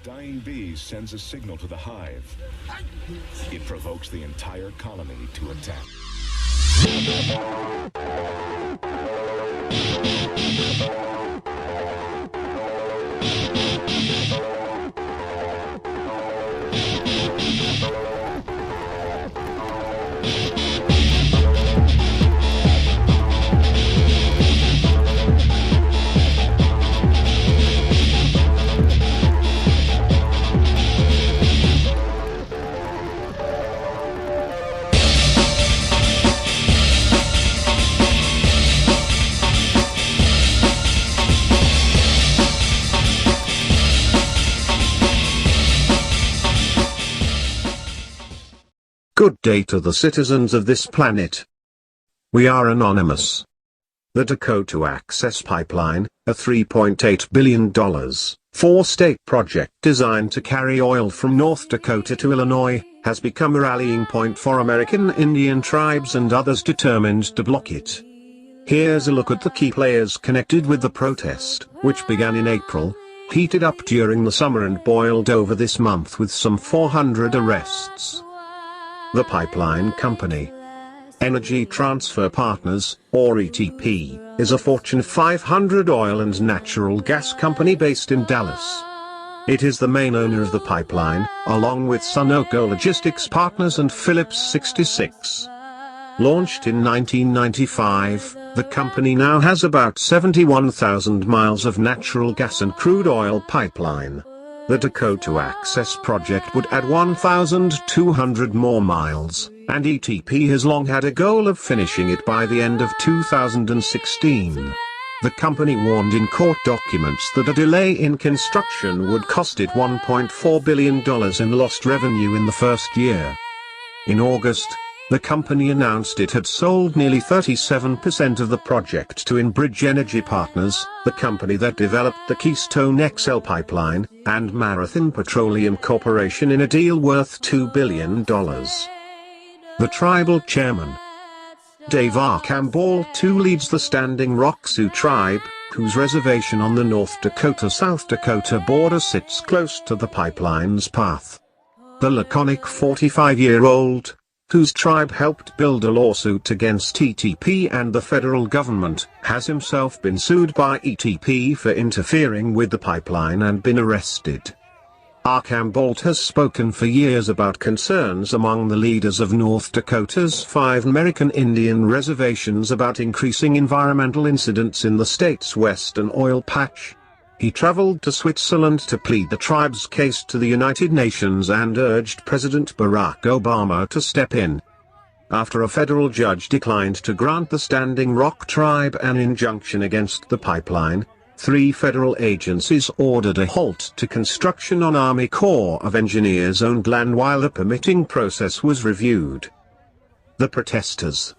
dying bee sends a signal to the hive. It provokes the entire colony to attack. Good day to the citizens of this planet. We are anonymous. The Dakota Access Pipeline, a $3.8 billion, four-state project designed to carry oil from North Dakota to Illinois, has become a rallying point for American Indian tribes and others determined to block it. Here's a look at the key players connected with the protest, which began in April, heated up during the summer and boiled over this month with some 400 arrests. The pipeline company, Energy Transfer Partners, or ETP, is a Fortune 500 oil and natural gas company based in Dallas. It is the main owner of the pipeline, along with Sunoco Logistics Partners and Phillips 66. Launched in 1995, the company now has about 71,000 miles of natural gas and crude oil pipeline. The Dakota Access project would add 1,200 more miles, and ETP has long had a goal of finishing it by the end of 2016. The company warned in court documents that a delay in construction would cost it $1.4 billion in lost revenue in the first year. In August, the company announced it had sold nearly 37% of the project to Enbridge Energy Partners, the company that developed the Keystone XL pipeline, and Marathon Petroleum Corporation in a deal worth $2 billion. The tribal chairman, Dave Archambault II, leads the Standing Rock Sioux tribe, whose reservation on the North Dakota-South Dakota border sits close to the pipeline's path. The laconic 45-year-old, whose tribe helped build a lawsuit against ETP and the federal government, has himself been sued by ETP for interfering with the pipeline and been arrested. Archambault has spoken for years about concerns among the leaders of North Dakota's 5 American Indian reservations about increasing environmental incidents in the state's western oil patch. He traveled to Switzerland to plead the tribe's case to the United Nations and urged President Barack Obama to step in. After a federal judge declined to grant the Standing Rock tribe an injunction against the pipeline, 3 federal agencies ordered a halt to construction on Army Corps of Engineers-owned land while the permitting process was reviewed. The protesters,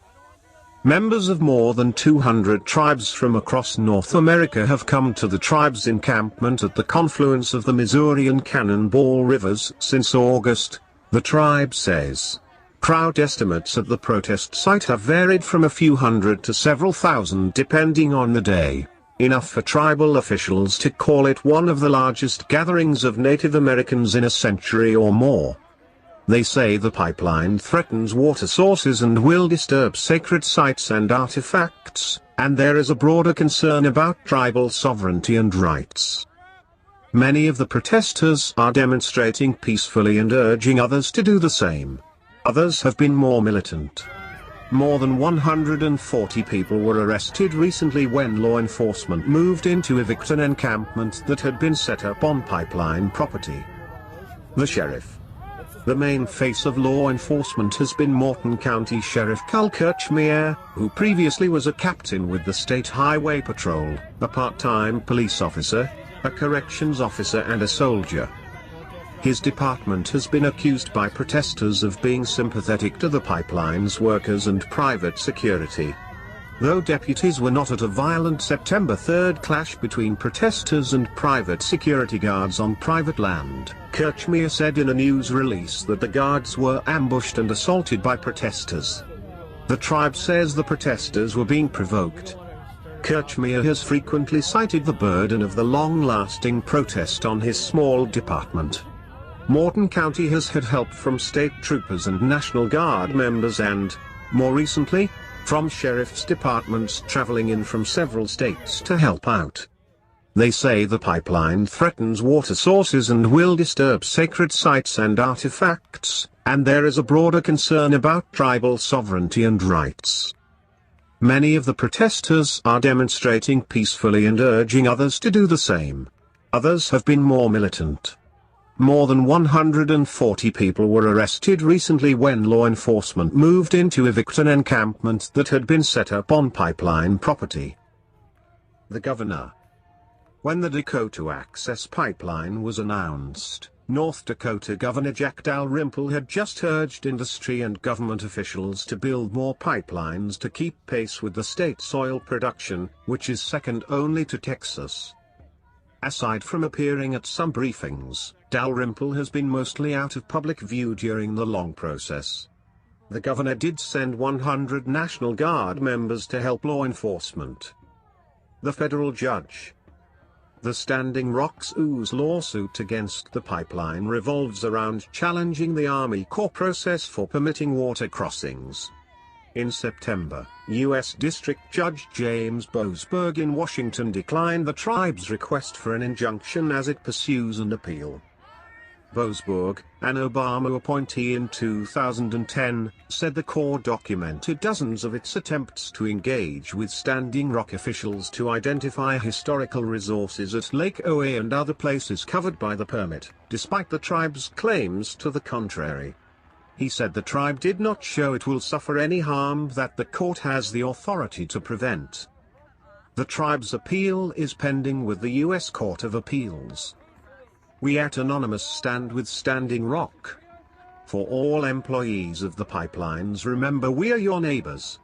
members of more than 200 tribes from across North America, have come to the tribe's encampment at the confluence of the Missouri and Cannonball rivers since August, the tribe says. Crowd estimates at the protest site have varied from a few hundred to several thousand depending on the day, enough for tribal officials to call it one of the largest gatherings of Native Americans in a century or more. They say the pipeline threatens water sources and will disturb sacred sites and artifacts, and there is a broader concern about tribal sovereignty and rights. Many of the protesters are demonstrating peacefully and urging others to do the same. Others have been more militant. More than 140 people were arrested recently when law enforcement moved in to evict an encampment that had been set up on pipeline property. The sheriff, the main face of law enforcement, has been Morton County Sheriff Cal Kirchmeier, who previously was a captain with the State Highway Patrol, a part-time police officer, a corrections officer and a soldier. His department has been accused by protesters of being sympathetic to the pipeline's workers and private security. Though deputies were not at a violent September 3rd clash between protesters and private security guards on private land, Kirchmeier said in a news release that the guards were ambushed and assaulted by protesters. The tribe says the protesters were being provoked. Kirchmeier has frequently cited the burden of the long-lasting protest on his small department. Morton County has had help from state troopers and National Guard members and, more recently, from sheriff's departments traveling in from several states to help out. They say the pipeline threatens water sources and will disturb sacred sites and artifacts, and there is a broader concern about tribal sovereignty and rights. Many of the protesters are demonstrating peacefully and urging others to do the same. Others have been more militant. More than 140 people were arrested recently when law enforcement moved in to evict an encampment that had been set up on pipeline property. The governor. When the Dakota Access Pipeline was announced, North Dakota Governor Jack Dalrymple had just urged industry and government officials to build more pipelines to keep pace with the state's oil production, which is second only to Texas. Aside from appearing at some briefings, Dalrymple has been mostly out of public view during the long process. The governor did send 100 National Guard members to help law enforcement. The federal judge. The Standing Rock Ooze lawsuit against the pipeline revolves around challenging the Army Corps process for permitting water crossings. In September, U.S. District Judge James Boasberg in Washington declined the tribe's request for an injunction as it pursues an appeal. Boasberg, an Obama appointee in 2010, said the Corps documented dozens of its attempts to engage with Standing Rock officials to identify historical resources at Lake Oahe and other places covered by the permit, despite the tribe's claims to the contrary. He said the tribe did not show it will suffer any harm that the court has the authority to prevent. The tribe's appeal is pending with the U.S. Court of Appeals. We at Anonymous stand with Standing Rock. For all employees of the pipelines, remember we are your neighbors.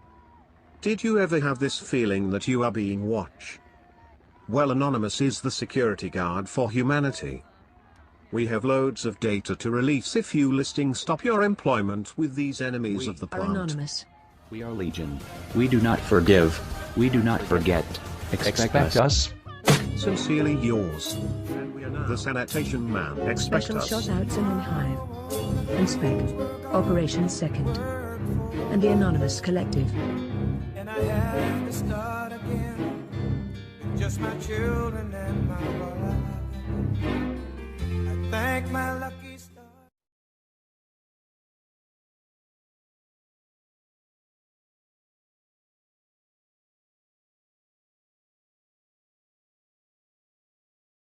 Did you ever have this feeling that you are being watched? Well, Anonymous is the security guard for humanity. We have loads of data to release if you listing stop your employment with these enemies of the plant. Anonymous. We are Legion. We do not forgive. We do not forget. Expect us. Sincerely yours. The Sanitation Man. Expect Special us. shout-outs in Hive. Inspect. Operation Second. And the Anonymous Collective. And I had to start again. Just my children and my wife.